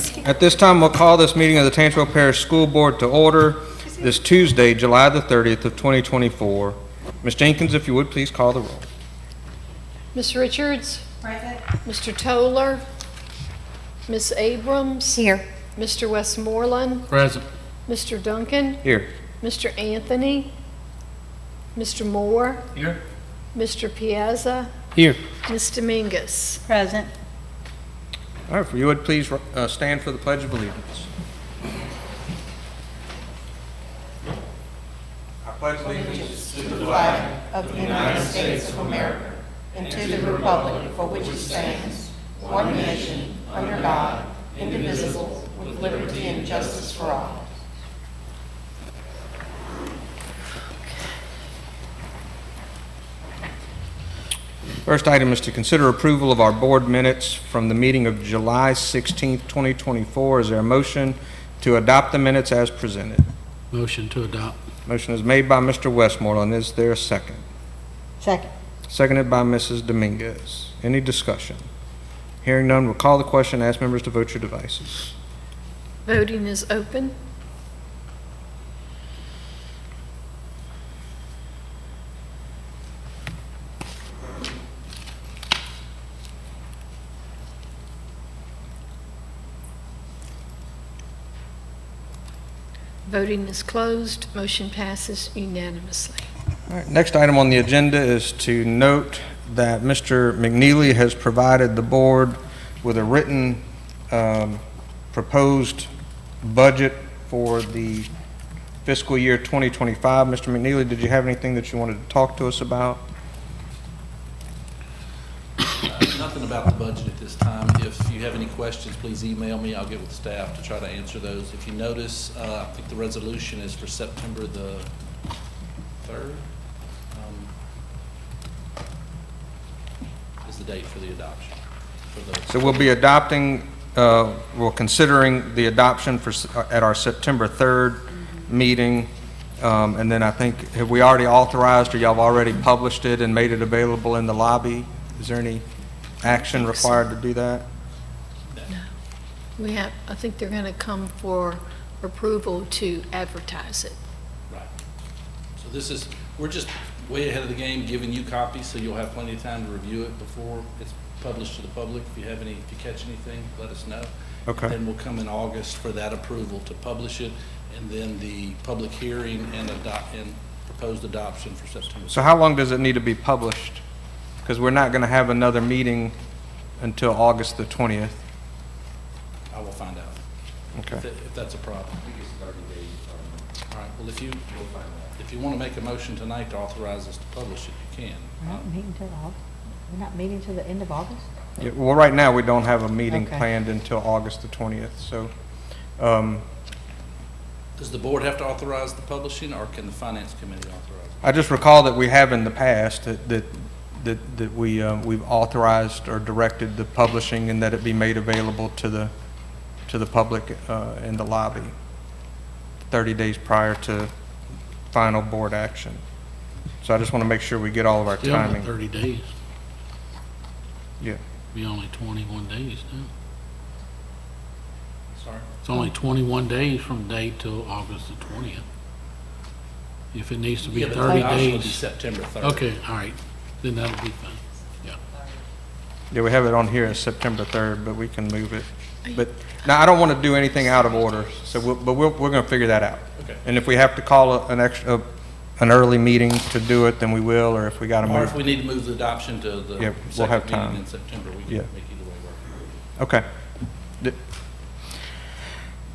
At this time, we'll call this meeting of the Tangipahoa Parish School Board to order this Tuesday, July the 30th of 2024. Ms. Jenkins, if you would, please call the roll. Ms. Richards? Present. Mr. Toller? Ms. Abrams? Here. Mr. Westmoreland? Present. Mr. Duncan? Here. Mr. Anthony? Mr. Moore? Here. Mr. Piazza? Here. Ms. Dominguez? Present. All right, if you would, please stand for the Pledge of Allegiance. I pledge allegiance To the flag of the United States of America and to the republic for which it stands, one nation, under God, indivisible, with liberty and justice for all. First item is to consider approval of our board minutes from the meeting of July 16th, 2024. Is there a motion to adopt the minutes as presented? Motion to adopt. Motion is made by Mr. Westmoreland. Is there a second? Second. Seconded by Mrs. Dominguez. Any discussion? Hearing none, we'll call the question and ask members to vote your devices. Voting is open. Voting is closed. Motion passes unanimously. All right, next item on the agenda is to note that Mr. McNeely has provided the board with a written proposed budget for the fiscal year 2025. Mr. McNeely, did you have anything that you wanted to talk to us about? Nothing about the budget at this time. If you have any questions, please email me. I'll get with staff to try to answer those. If you notice, I think the resolution is for September the 3rd. Is the date for the adoption. So we'll be adopting, we're considering the adoption at our September 3rd meeting. And then I think, have we already authorized or y'all have already published it and made it available in the lobby? Is there any action required to do that? We have, I think they're going to come for approval to advertise it. Right. So this is, we're just way ahead of the game, giving you copies, so you'll have plenty of time to review it before it's published to the public. If you catch anything, let us know. Okay. Then we'll come in August for that approval to publish it, and then the public hearing and proposed adoption for September. So how long does it need to be published? Because we're not going to have another meeting until August the 20th. I will find out. Okay. If that's a problem. I think it's 30 days. All right, well, if you want to make a motion tonight to authorize us to publish it, you can. We're not meeting till August. We're not meeting till the end of August? Yeah, well, right now, we don't have a meeting Okay. planned until August the 20th, so, Does the board have to authorize the publishing, or can the finance committee authorize it? I just recall that we have in the past that we've authorized or directed the publishing and that it be made available to the public in the lobby 30 days prior to final board action. So I just want to make sure we get all of our Still not timing. 30 days. Yeah. Be only 21 days now. Sorry? It's only 21 days from date till August the 20th. If it needs to be Yeah, but 30 the adoption will be days. September 3rd. Okay, all right. Then that'll be fine. Yeah. Yeah, we have it on here as September 3rd, but we can move it. But now, I don't want to do anything out of order, so we're going to figure that out. Okay. And if we have to call an early meeting to do it, then we will, or if we got to Or if move. we need to move the adoption to the Yeah, we'll have second time. meeting in September, we can Yeah. make either way work. Okay.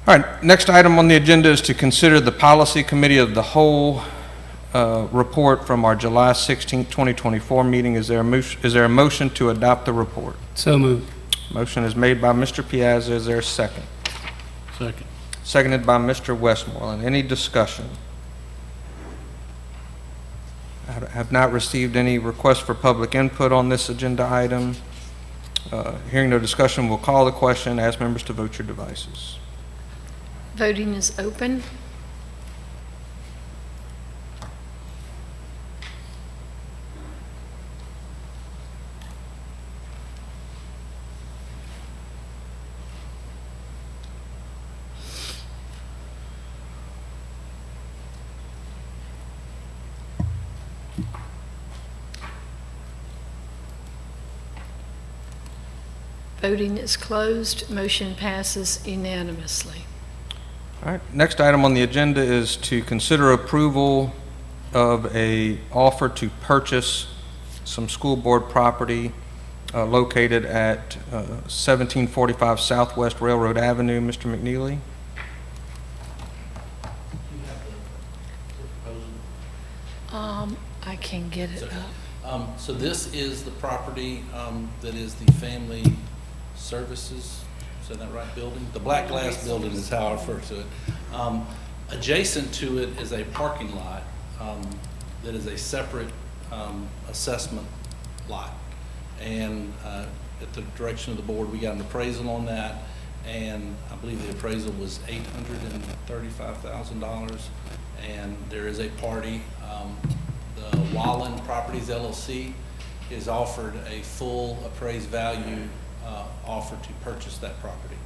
All right, next item on the agenda is to consider the Policy Committee of the Whole report from our July 16th, 2024 meeting. Is there a motion to adopt the report? So moved. Motion is made by Mr. Piazza. Is there a second? Second. Seconded by Mr. Westmoreland. Any discussion? I have not received any requests for public input on this agenda item. Hearing no discussion, we'll call the question. Ask members to vote your devices. Voting is open. Voting is closed. Motion passes unanimously. All right, next item on the agenda is to consider approval of a offer to purchase some school board property located at 1745 Southwest Railroad Avenue. Mr. McNeely? I can get it up. So this is the property that is the Family Services, is that right, building? The black glass building is how I refer to it. Adjacent to it is a parking lot that is a separate assessment lot. And at the direction of the board, we got an appraisal on that, and I believe the appraisal was $835,000. And there is a party, the Wallen Properties LLC is offered a full appraised value offer to purchase that property.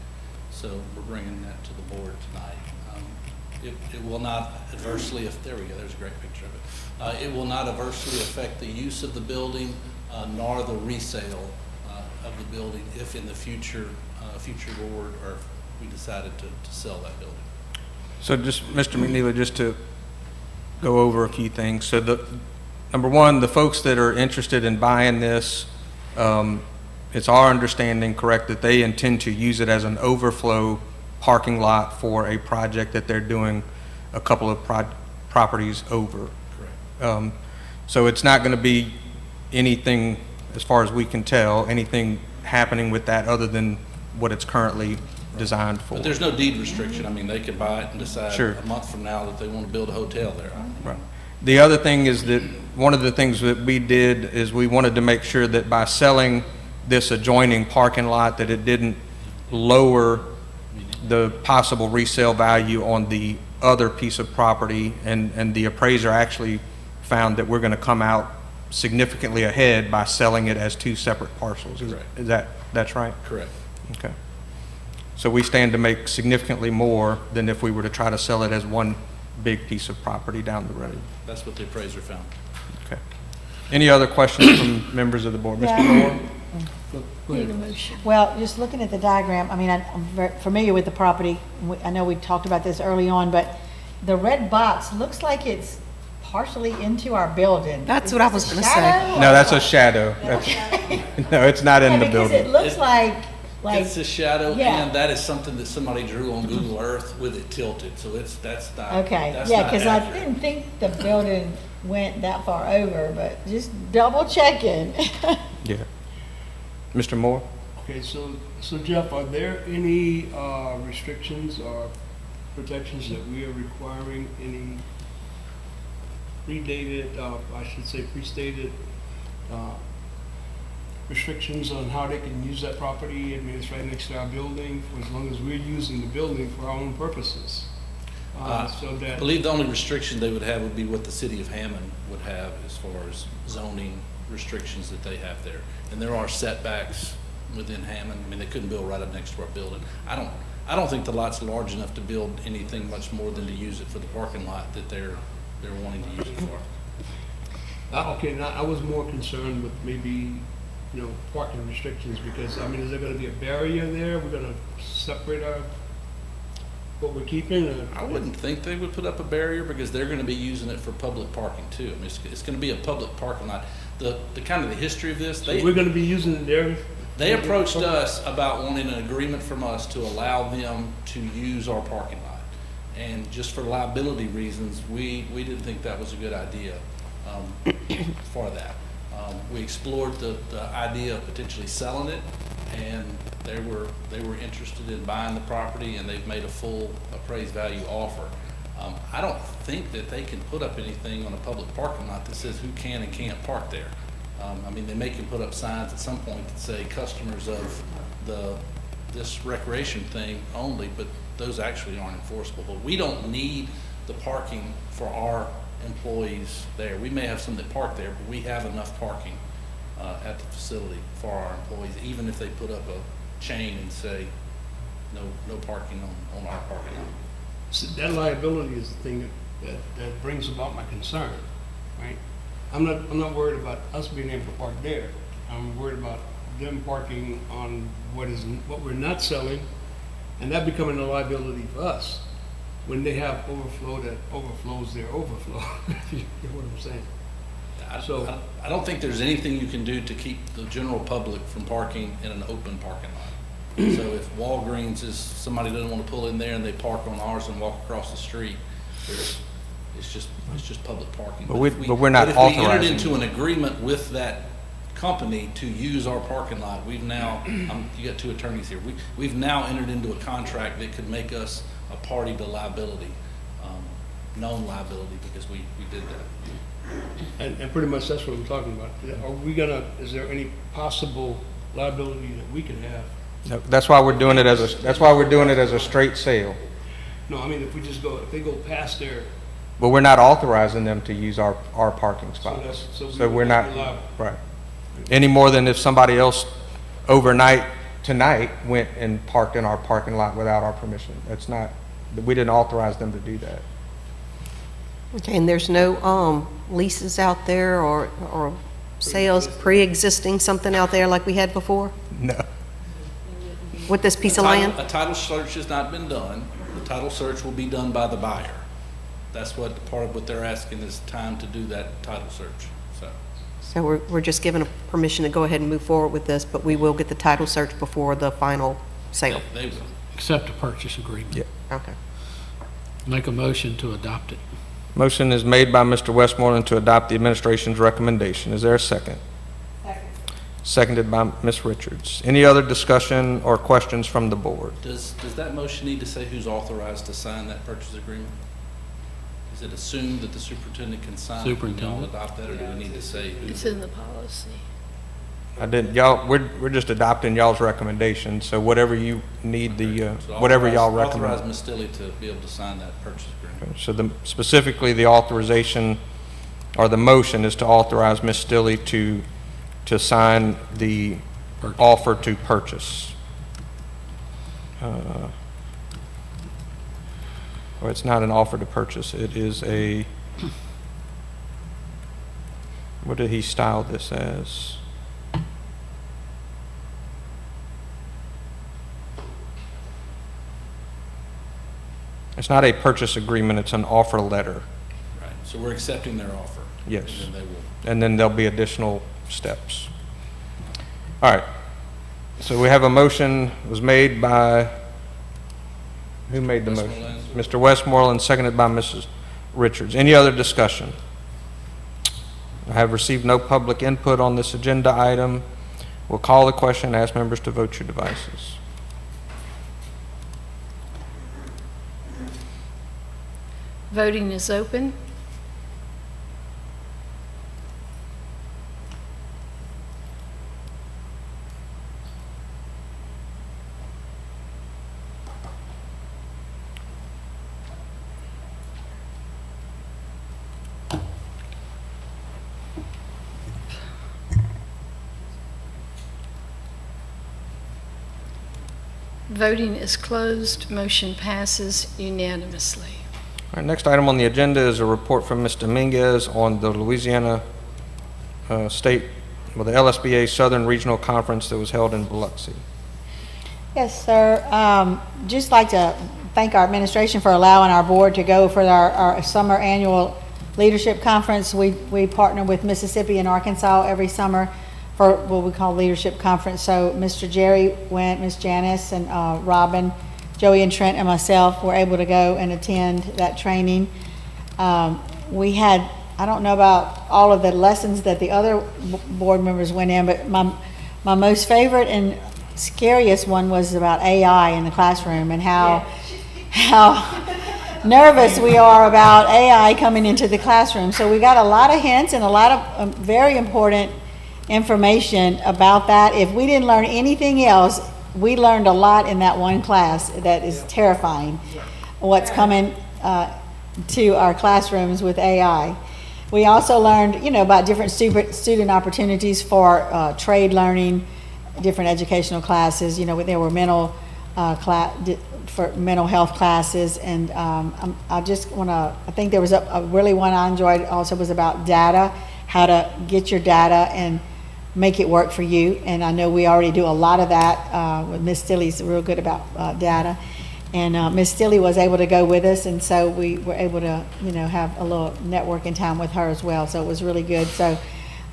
So we're bringing that to the board tonight. It will not adversely, there we go, there's a great picture of it. It will not adversely affect the use of the building nor the resale of the building if in the future board or if we decided to sell that building. So just, Mr. McNeely, just to go over a few things. So number one, the folks that are interested in buying this, it's our understanding, correct, that they intend to use it as an overflow parking lot for a project that they're doing a couple of properties over. Correct. So it's not going to be anything, as far as we can tell, anything happening with that other than what it's currently designed for. But there's no deed restriction. I mean, they could buy it and decide Sure. a month from now that they want to build a hotel there. Right. The other thing is that one of the things that we did is we wanted to make sure that by selling this adjoining parking lot, that it didn't lower the possible resale value on the other piece of property, and the appraiser actually found that we're going to come out significantly ahead by selling it as two separate parcels. Correct. That's right? Correct. Okay. So we stand to make significantly more than if we were to try to sell it as one big piece of property down the road. That's what the appraiser found. Okay. Any other questions from members of the board? Mr. Yeah. Moore? Need a motion. Well, just looking at the diagram, I mean, I'm very familiar with the property. I know we talked about this early on, but the red box looks like it's partially into our building. That's what I was Is it gonna a say. shadow? No, that's a shadow. No, it's not in Yeah, the because it building. looks like, It's a shadow, yeah. and that is something that somebody drew on Google Earth with it tilted, so that's not, okay, that's yeah, not because I accurate. didn't think the building went that far over, but just double checking. Yeah. Mr. Moore? Okay, so Jeff, are there any restrictions or protections that we are requiring, any prestated restrictions on how they can use that property? I mean, it's right next to our building, for as long as we're using the building for our own purposes. So I that, believe the only restriction they would have would be what the city of Hammond would have as far as zoning restrictions that they have there. And there are setbacks within Hammond. I mean, they couldn't build right up next to our building. I don't think the lot's large enough to build anything much more than to use it for the parking lot that they're wanting to use it for. okay, now I was more concerned with maybe, parking restrictions, because, I mean, is there gonna be a barrier there? We're gonna separate what we're keeping? I wouldn't think they would put up a barrier because they're gonna be using it for public parking too. I mean, it's gonna be a public parking lot. The kind of the history of this, So we're gonna be using it there? they approached us about wanting an agreement from us to allow them to use our parking lot. And just for liability reasons, we didn't think that was a good idea for that. We explored the idea of potentially selling it, and they were interested in buying the property, and they've made a full appraised value offer. I don't think that they can put up anything on a public parking lot that says who can and can't park there. I mean, they may can put up signs at some point that say customers of this recreation thing only, but those actually aren't enforceable. But we don't need the parking for our employees there. We may have some that park there, but we have enough parking at the facility for our employees, even if they put up a chain and say no parking on our parking lot. So that liability is the thing that brings about my concern, right? I'm not worried about us being able to park there. I'm worried about them parking on what we're not selling, and that becoming a liability for us when they have overflow that overflows their overflow. If you know what I'm saying. So- I don't think there's anything you can do to keep the general public from parking in an open parking lot. So if Walgreens is, somebody doesn't want to pull in there and they park on ours and walk across the street, it's just public parking. But if we're not But if we entered authorizing into an agreement with that company to use our parking lot, we've now, you got two attorneys here, we've now entered into a contract that could make us a party to liability, known liability, because we did that. And pretty much that's what I'm talking about. Are we gonna, is there any possible liability that we can have? No, that's why we're doing it as a straight sale. No, I mean, if they go past their, But we're not authorizing them to use our parking spots. that's- so we So we're would not, be liable. right. Any more than if somebody else overnight tonight went and parked in our parking lot without our permission. That's not, we didn't authorize them to do that. Okay, and there's no leases out there or sales, pre-existing something out there like we had before No. with this piece of A land? title search has not been done. The title search will be done by the buyer. That's what, part of what they're asking is time to do that title search, so. So we're just given a permission to go ahead and move forward with this, but we will get the title search before the final sale. They will. Accept a purchase agreement. Yeah. Okay. Make a motion to adopt it. Motion is made by Mr. Westmoreland to adopt the administration's recommendation. Is there a second? Seconded by Ms. Richards. Any other discussion or questions from the board? Does that motion need to say who's authorized to sign that purchase agreement? Is it assumed that the superintendent can sign? Superintendent. When y'all adopt that, or do we need to say who? It's in the policy. I didn't, we're just adopting y'all's recommendation, so whatever you need So whatever y'all Authorize recommend. Ms. Stilley to be able to sign that purchase agreement. So specifically, the authorization, or the motion is to authorize Ms. Stilley to sign the Purchase. offer to purchase. Or it's not an offer to purchase, it is a, what did he style this as? It's not a purchase agreement, it's an offer letter. Right, so we're accepting their offer. Yes. And then they will. And then there'll be additional steps. All right. So we have a motion was made by, who made the motion? Westmoreland. Mr. Westmoreland, seconded by Mrs. Richards. Any other discussion? I have received no public input on this agenda item. We'll call the question and ask members to vote your devices. Voting is open. Voting is closed. Motion passes unanimously. All right, next item on the agenda is a report from Ms. Dominguez on the Louisiana State, well, the LSBA Southern Regional Conference that was held in Biloxi. Yes, sir. Just like to thank our administration for allowing our board to go for our summer annual leadership conference. We partner with Mississippi and Arkansas every summer for what we call leadership conference. So Mr. Jerry went, Ms. Janice and Robin, Joey and Trent and myself were able to go and attend that training. We had, I don't know about all of the lessons that the other board members went in, but my most favorite and scariest one was about AI in the classroom and how nervous we are about AI coming into the classroom. So we got a lot of hints and a lot of very important information about that. If we didn't learn anything else, we learned a lot in that one class that is terrifying, what's coming to our classrooms with AI. We also learned, about different student opportunities for trade learning, different educational classes. There were mental health classes, and I just want to, I think there was a really one I enjoyed also was about data, how to get your data and make it work for you. And I know we already do a lot of that. Ms. Stilley's real good about data. And Ms. Stilley was able to go with us, and so we were able to, have a little networking time with her as well. So it was really good. So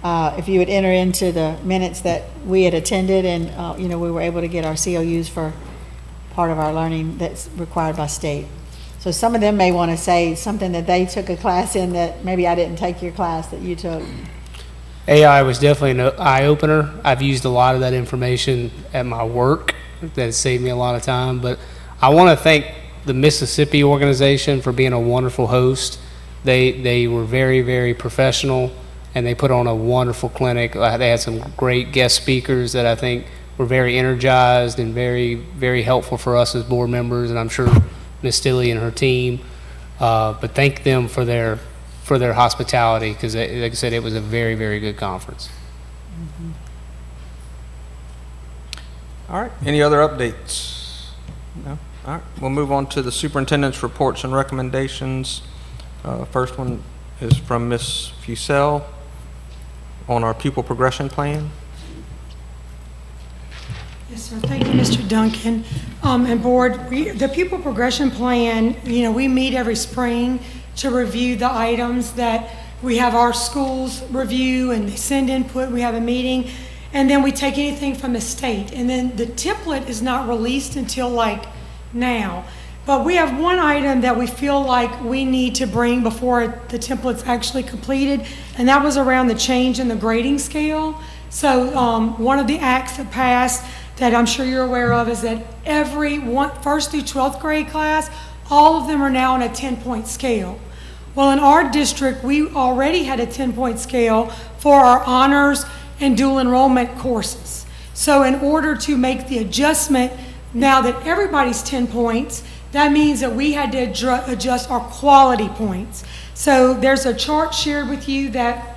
if you would enter into the minutes that we had attended, and, we were able to get our COUs for part of our learning that's required by state. So some of them may want to say something that they took a class in that maybe I didn't take your class that you took. AI was definitely an eye-opener. I've used a lot of that information at my work. That saved me a lot of time. But I want to thank the Mississippi organization for being a wonderful host. They were very, very professional, and they put on a wonderful clinic. They had some great guest speakers that I think were very energized and very, very helpful for us as board members, and I'm sure Ms. Stilley and her team. But thank them for their hospitality, because like I said, it was a very, very good conference. All right, any other updates? No? All right, we'll move on to the superintendent's reports and recommendations. First one is from Ms. Fussell on our pupil progression plan. Yes, sir. Thank you, Mr. Duncan. And board, the pupil progression plan, we meet every spring to review the items that we have our schools review, and they send input. We have a meeting, and then we take anything from the state. And then the template is not released until like now. But we have one item that we feel like we need to bring before the template's actually completed, and that was around the change in the grading scale. So one of the acts that passed that I'm sure you're aware of is that every first through 12th grade class, all of them are now on a 10-point scale. Well, in our district, we already had a 10-point scale for our honors and dual enrollment courses. So in order to make the adjustment, now that everybody's 10 points, that means that we had to adjust our quality points. So there's a chart shared with you that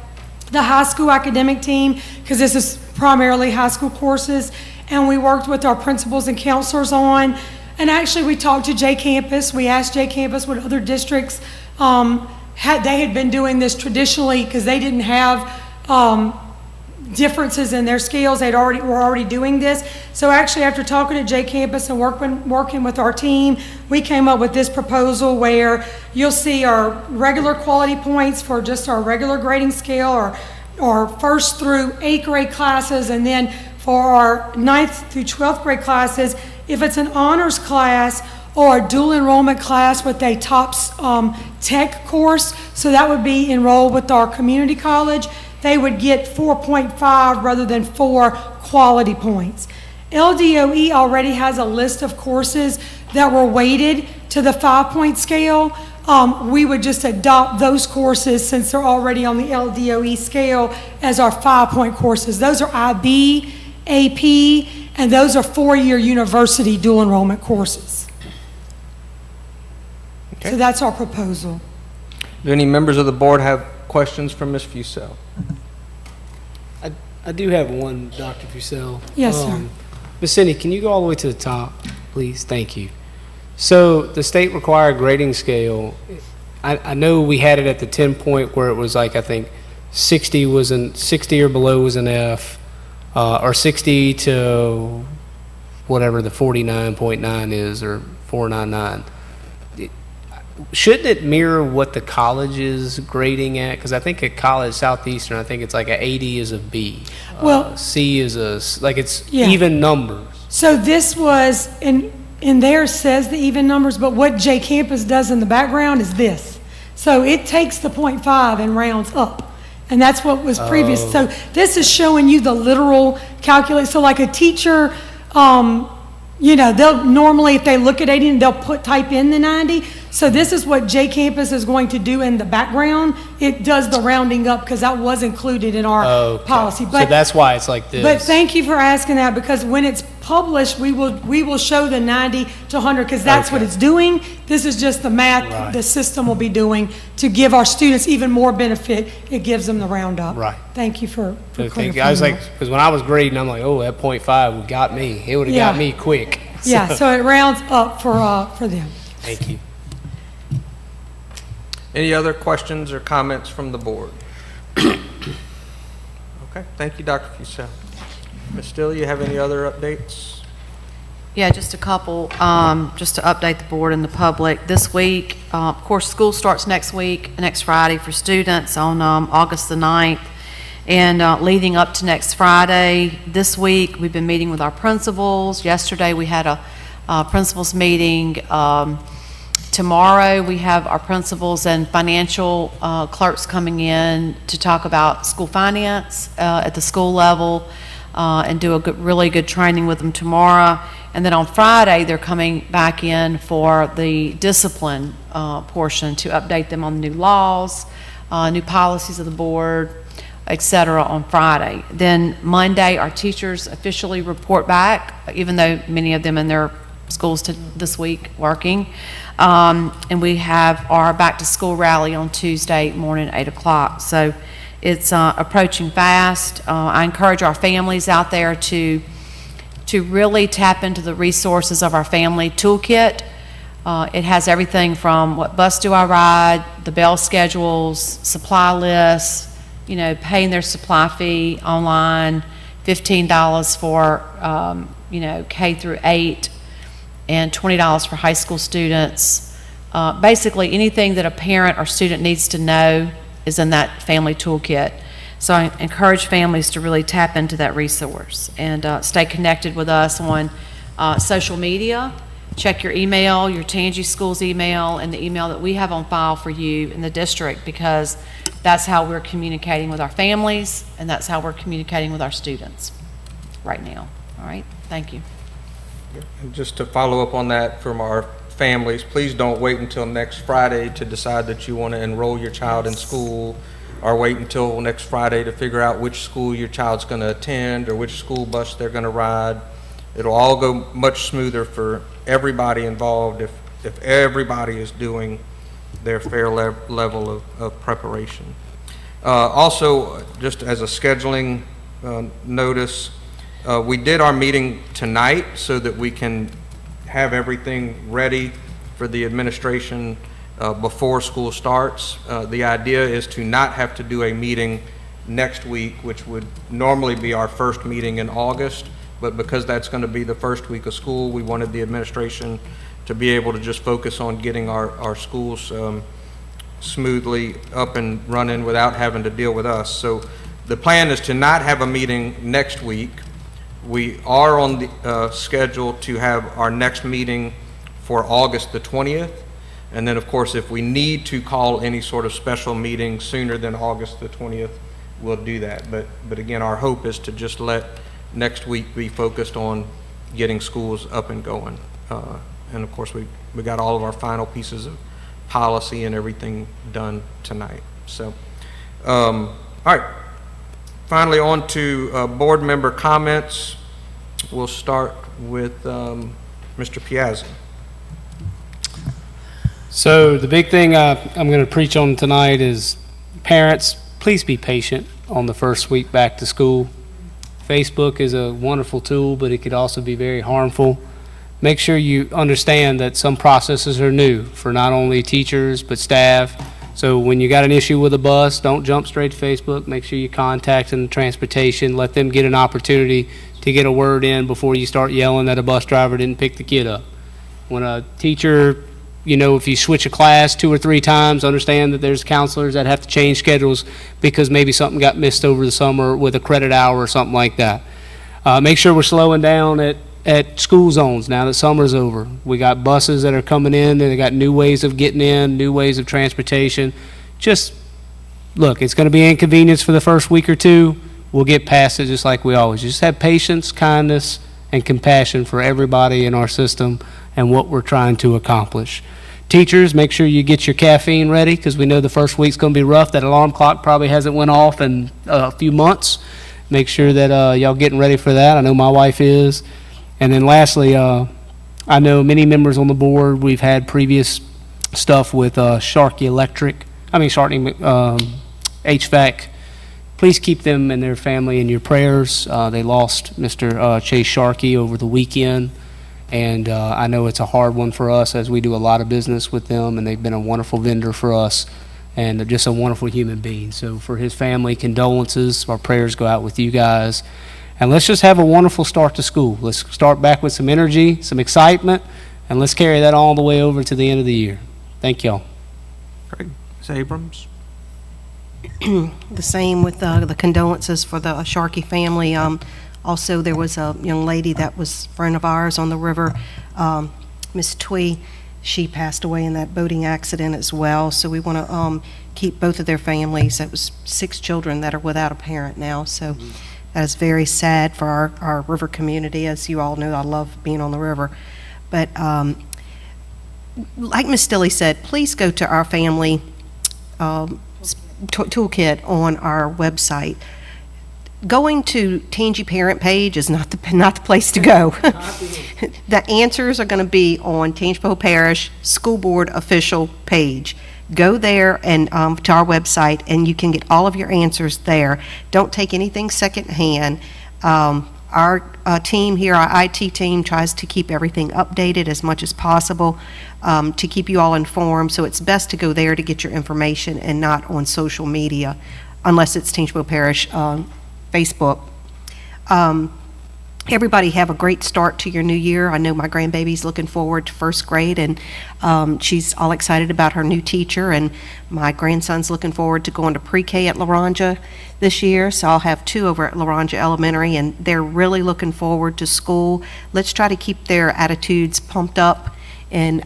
the high school academic team, because this is primarily high school courses, and we worked with our principals and counselors on. And actually, we talked to J Campus. We asked J Campus what other districts had been doing this traditionally, because they didn't have differences in their scales. Were already doing this. So actually, after talking to J Campus and working with our team, we came up with this proposal where you'll see our regular quality points for just our regular grading scale, or first through 8th grade classes, and then for our 9th through 12th grade classes, if it's an honors class or a dual enrollment class with a TOPS tech course, so that would be enrolled with our community college, they would get 4.5 rather than 4 quality points. LDOE already has a list of courses that were weighted to the 5-point scale. We would just adopt those courses, since they're already on the LDOE scale, as our 5-point courses. Those are IB, AP, and those are 4-year university dual enrollment courses. Okay. So that's our proposal. Do any members of the board have questions for Ms. Fussell? I do have one, Dr. Fussell. Yes, sir. Ms. Cindy, can you go all the way to the top, please? Thank you. So the state required grading scale, I know we had it at the 10-point where it was like, I think 60 or below was an F, or 60 to whatever the 49.9 is, or 499. Shouldn't it mirror what the college is grading at? Because I think at college, Southeastern, I think it's like a 80 is a B. Well, C is it's yeah. even numbers. So this was, in there says the even numbers, but what J Campus does in the background is this. So it takes the 0.5 and rounds up. And that's what was previous. Oh. So this is showing you the literal calculate. So like a teacher, they'll normally, if they look at 80, they'll type in the 90. So this is what J Campus is going to do in the background. It does the rounding up, because that was included in our policy. So that's why it's like this. But thank you for asking that, because when it's published, we will show the 90 to 100, because that's what it's doing. This is just the math the system will be doing to give our students even more benefit. It gives them the round up. Right. Thank you for clarifying. I was like, because when I was grading, I'm like, oh, that 0.5 got me. It would have got me quick. Yeah, so it rounds up for them. Thank you. Any other questions or comments from the board? Okay, thank you, Dr. Fussell. Ms. Still, you have any other updates? Yeah, just a couple, just to update the board and the public. This week, of course, school starts next week, next Friday for students on August the 9th. And leading up to next Friday, this week, we've been meeting with our principals. Yesterday, we had a principals meeting. Tomorrow, we have our principals and financial clerks coming in to talk about school finance at the school level and do a really good training with them tomorrow. And then on Friday, they're coming back in for the discipline portion to update them on the new laws, new policies of the board, et cetera, on Friday. Then Monday, our teachers officially report back, even though many of them in their schools this week working. And we have our back-to-school rally on Tuesday morning, 8 o'clock. So it's approaching fast. I encourage our families out there to really tap into the resources of our family toolkit. It has everything from what bus do I ride, the bell schedules, supply lists, you know, paying their supply fee online, $15 for, you know, K through 8, and $20 for high school students. Basically, anything that a parent or student needs to know is in that family toolkit. So I encourage families to really tap into that resource and stay connected with us on social media. Check your email, your Tangi Schools email, and the email that we have on file for you in the district, because that's how we're communicating with our families, and that's how we're communicating with our students right now. All right, thank you. And just to follow up on that from our families, please don't wait until next Friday to decide that you want to enroll your child in school, or wait until next Friday to figure out which school your child's going to attend or which school bus they're going to ride. It'll all go much smoother for everybody involved if everybody is doing their fair level of preparation. Also, just as a scheduling notice, we did our meeting tonight so that we can have everything ready for the administration before school starts. The idea is to not have to do a meeting next week, which would normally be our first meeting in August, but because that's going to be the first week of school, we wanted the administration to be able to just focus on getting our schools smoothly up and running without having to deal with us. So the plan is to not have a meeting next week. We are on the schedule to have our next meeting for August the 20th. And then, of course, if we need to call any sort of special meeting sooner than August the 20th, we'll do that. But again, our hope is to just let next week be focused on getting schools up and going. And of course, we got all of our final pieces of policy and everything done tonight. So, all right. Finally, on to board member comments. We'll start with Mr. Piazza. So the big thing I'm going to preach on tonight is parents, please be patient on the first week back to school. Facebook is a wonderful tool, but it could also be very harmful. Make sure you understand that some processes are new for not only teachers, but staff. So when you got an issue with a bus, don't jump straight to Facebook. Make sure you contact the transportation. Let them get an opportunity to get a word in before you start yelling that a bus driver didn't pick the kid up. When a teacher, you know, if you switch a class 2 or 3 times, understand that there's counselors that have to change schedules because maybe something got missed over the summer with a credit hour or something like that. Make sure we're slowing down at school zones now that summer's over. We got buses that are coming in, and they got new ways of getting in, new ways of transportation. Just, look, it's going to be inconvenience for the first week or 2. We'll get past it just like we always. Just have patience, kindness, and compassion for everybody in our system and what we're trying to accomplish. Teachers, make sure you get your caffeine ready because we know the first week's going to be rough. That alarm clock probably hasn't went off in a few months. Make sure that y'all getting ready for that. I know my wife is. And then lastly, I know many members on the board, we've had previous stuff with Sharkey HVAC. Please keep them and their family in your prayers. They lost Mr. Chase Sharkey over the weekend. And I know it's a hard one for us as we do a lot of business with them, and they've been a wonderful vendor for us. and just a wonderful human being. So for his family, condolences. Our prayers go out with you guys. And let's just have a wonderful start to school. Let's start back with some energy, some excitement, and let's carry that all the way over to the end of the year. Thank y'all. Great. Ms. Abrams? The same with the condolences for the Sharkey family. Also, there was a young lady that was a friend of ours on the river, Miss Twee. She passed away in that boating accident as well. So we want to keep both of their families. That was 6 children that are without a parent now. So that is very sad for our river community. As you all know, I love being on the river. But like Miss Stilley said, please go to our family toolkit on our website. Going to Tangy Parent page is not the place to go. The answers are going to be on Tangipahoa Parish School Board official page. Go there and to our website, and you can get all of your answers there. Don't take anything secondhand. Our team here, our IT team, tries to keep everything updated as much as possible to keep you all informed. So it's best to go there to get your information and not on social media, unless it's Tangipahoa Parish Facebook. Everybody have a great start to your new year. I know my grandbaby's looking forward to first grade, and she's all excited about her new teacher, and my grandson's looking forward to going to pre-K at Laranja this year, so I'll have 2 over at Laranja Elementary, and they're really looking forward to school. Let's try to keep their attitudes pumped up and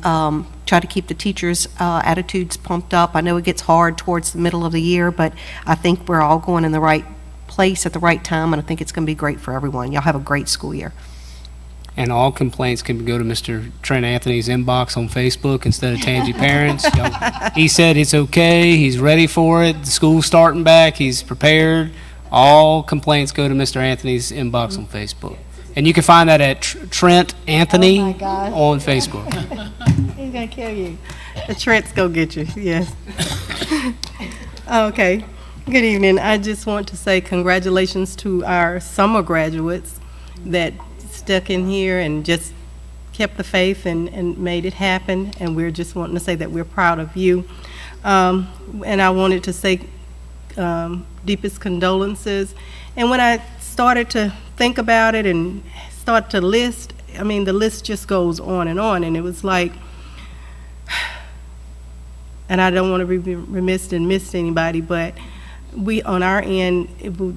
try to keep the teachers' attitudes pumped up. I know it gets hard towards the middle of the year, but I think we're all going in the right place at the right time, and I think it's going to be great for everyone. Y'all have a great school year. And all complaints can go to Mr. Trent Anthony's inbox on Facebook instead of Tangy Parents. He said it's okay, he's ready for it, the school's starting back, he's prepared. All complaints go to Mr. Anthony's inbox on Facebook. And you can find that at Trent Anthony Oh my gosh. on Facebook. He's going to kill you. The Trent's go get you, yes. Okay. Good evening. I just want to say congratulations to our summer graduates that stuck in here and just kept the faith and made it happen. And we're just wanting to say that we're proud of you. And I wanted to say deepest condolences. And when I started to think about it and start to list, I mean, the list just goes on. And it was like, and I don't want to be remiss and miss anybody, but we, on our end,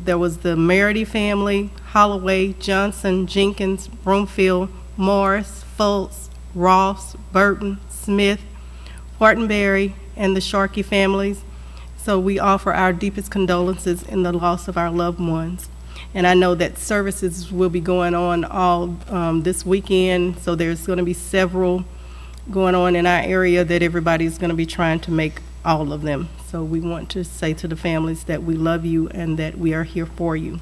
there was the Merity family, Holloway, Johnson, Jenkins, Broomfield, Morris, Fultz, Ross, Burton, Smith, Hortonberry, and the Sharkey families. So we offer our deepest condolences in the loss of our loved ones. And I know that services will be going on all this weekend, so there's going to be several going on in our area that everybody's going to be trying to make all of them. So we want to say to the families that we love you and that we are here for you.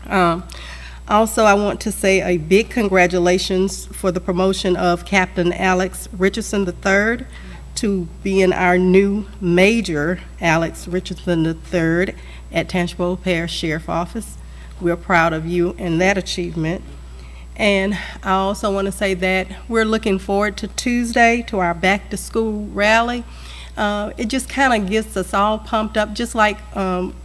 Also, I want to say a big congratulations for the promotion of Captain Alex Richardson III to being our new Major Alex Richardson III at Tangipahoa Parish Sheriff Office. We're proud of you and that achievement. And I also want to say that we're looking forward to Tuesday, to our back to school rally. It just kind of gets us all pumped up, just like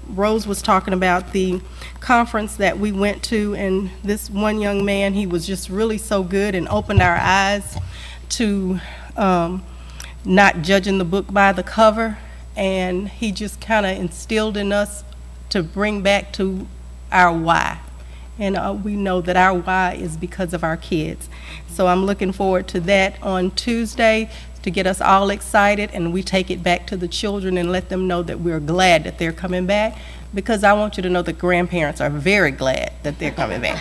Rose was talking about the conference that we went to, and this one young man, he was just really so good and opened our eyes to not judging the book by the cover, and he just kind of instilled in us to bring back to our why. And we know that our why is because of our kids. So I'm looking forward to that on Tuesday to get us all excited, and we take it back to the children and let them know that we're glad that they're coming back, because I want you to know that grandparents are very glad that they're coming back.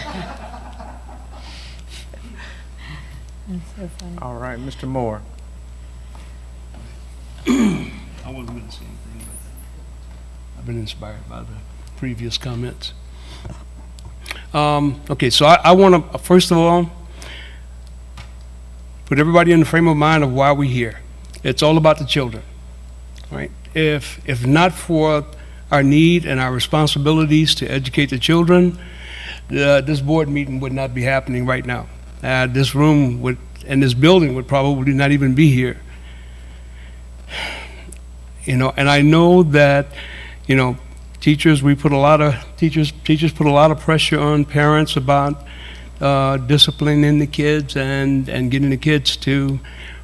All right, Mr. Moore. I wasn't going to say anything, but I've been inspired by the previous comments. Okay, so I want to, first of all, put everybody in the frame of mind of why we're here. It's all about the children, right? If not for our need and our responsibilities to educate the children, this board meeting would not be happening right now. This room would, and this building would probably not even be here. you know, and I know that, you know, teachers put a lot of pressure on parents about disciplining the kids and getting the kids to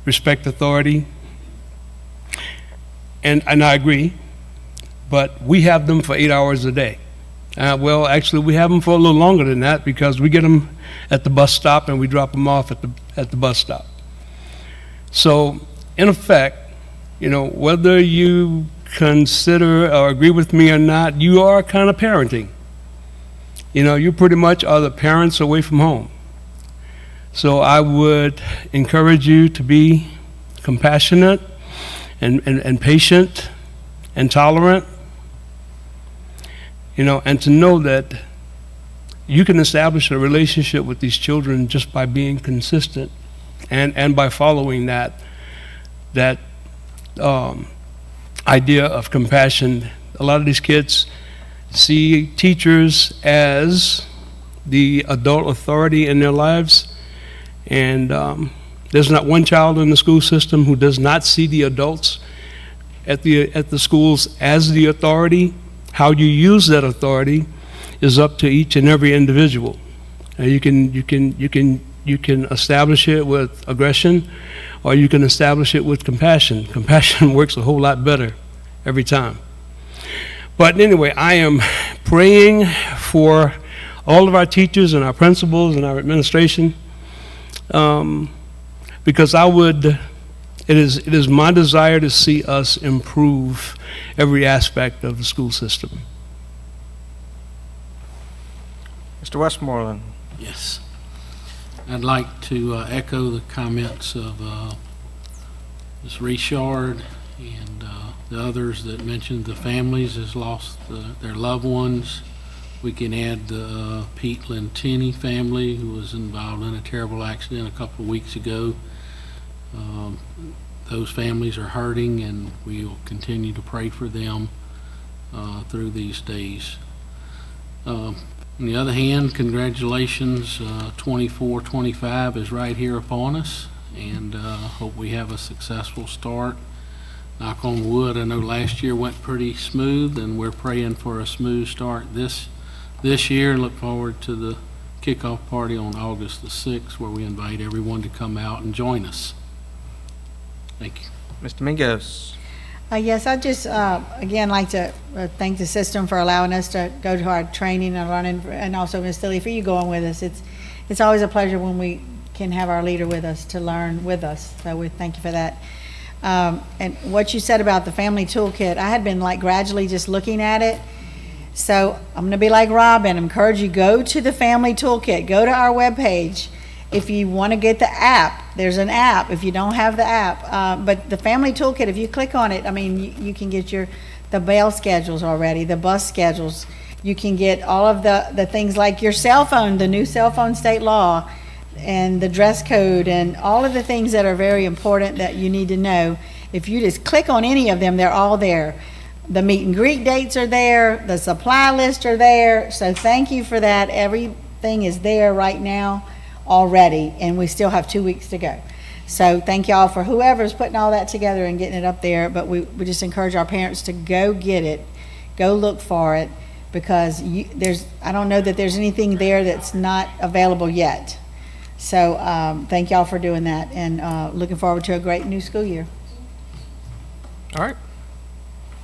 respect authority. And I agree, but we have them for 8 hours a day. Well, actually, we have them for a little longer than that because we get them at the bus stop and we drop them off at the bus stop. So, in effect, you know, whether you consider or agree with me or not, you are kind of parenting. You know, you pretty much are the parents away from home. So I would encourage you to be compassionate and patient and tolerant, you know, and to know that you can establish a relationship with these children just by being consistent and by following that idea of compassion. A lot of these kids see teachers as the adult authority in their lives, and there's not one child in the school system who does not see the adults at the schools as the authority. How you use that authority is up to each and every individual. You can establish it with aggression, or you can establish it with compassion. Compassion works a whole lot better every time. But anyway, I am praying for all of our teachers and our principals and our administration, because it is my desire to see us improve every aspect of the school system. Mr. Westmoreland? Yes. I'd like to echo the comments of Ms. Richard and the others that mentioned the families has lost their loved ones. We can add the Pete Lentini family, who was involved in a terrible accident a couple of weeks ago. Those families are hurting, and we will continue to pray for them through these days. On the other hand, congratulations, 24-25 is right here upon us, and hope we have a successful start. Knock on wood, I know last year went pretty smooth, and we're praying for a smooth start this year, and look forward to the kickoff party on August the 6th, where we invite everyone to come out and join us. Thank you. Mr. Mingus? Yes, I'd just, again, like to thank the system for allowing us to go to our training and learning, and also Ms. Tilly for you going with us. It's always a pleasure when we can have our leader with us to learn with us, so we thank you for that. And what you said about the family toolkit, I had been like gradually just looking at it. So I'm going to be like Robin, encourage you, go to the family toolkit, go to our webpage. If you want to get the app, there's an app if you don't have the app. But the family toolkit, if you click on it, I mean, you can get the bail schedules already, the bus schedules. You can get all of the things like your cell phone, the new cell phone state law, and the dress code, and all of the things that are very important that you need to know. If you just click on any of them, they're all there. The meet and greet dates are there, the supply list are there, so thank you for that. Everything is there right now already, and we still have 2 weeks to go. So thank y'all for whoever's putting all that together and getting it up there, but we just encourage our parents to go get it, go look for it, because I don't know that there's anything there that's not available yet. So thank y'all for doing that, and looking forward to a great new school year. All right.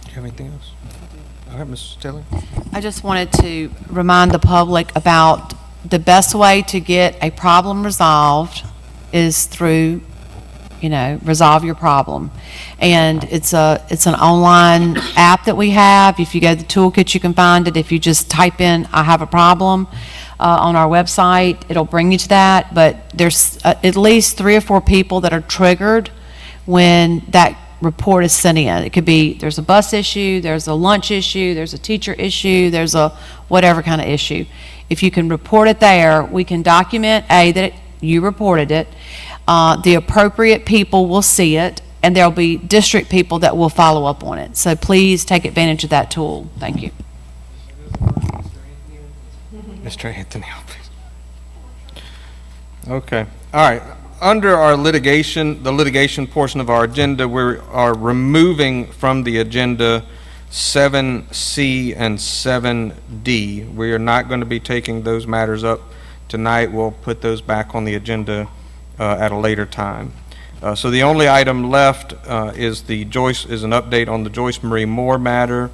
Do you have anything else? All right, Mrs. Tilly? I just wanted to remind the public about the best way to get a problem resolved is through, resolve your problem. And it's an online app that we have. If you go to the toolkit, you can find it. If you just type in, I have a problem, on our website, it'll bring you to that. But there's at least 3 or 4 people that are triggered when that report is sent in. It could be, there's a bus issue, there's a lunch issue, there's a teacher issue, there's a whatever kind of issue. If you can report it there, we can document, that you reported it. The appropriate people will see it, and there'll be district people that will follow up on it. So please take advantage of that tool. Thank you. Mr. Anthony, please. Okay. All right. Under our litigation, the litigation portion of our agenda, we are removing from the agenda 7C and 7D. We are not going to be taking those matters up tonight. We'll put those back on the agenda at a later time. So the only item left is an update on the Joyce Marie Moore matter,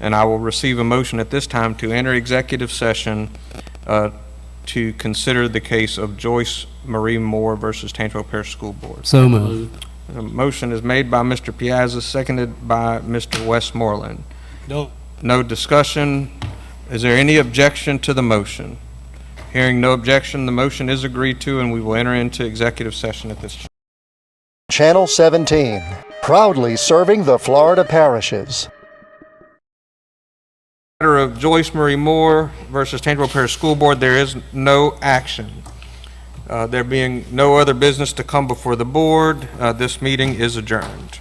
and I will receive a motion at this time to enter executive session to consider the case of Joyce Marie Moore versus Tangipahoa Parish School Board. So moved. A motion is made by Mr. Piazza, seconded by Mr. Westmoreland. No. No discussion. Is there any objection to the motion? Hearing no objection, the motion is agreed to, and we will enter into executive session at this time. Channel 17, proudly serving the Florida parishes. Matter of Joyce Marie Moore versus Tangipahoa Parish School Board, there is no action. There being no other business to come before the board, this meeting is adjourned.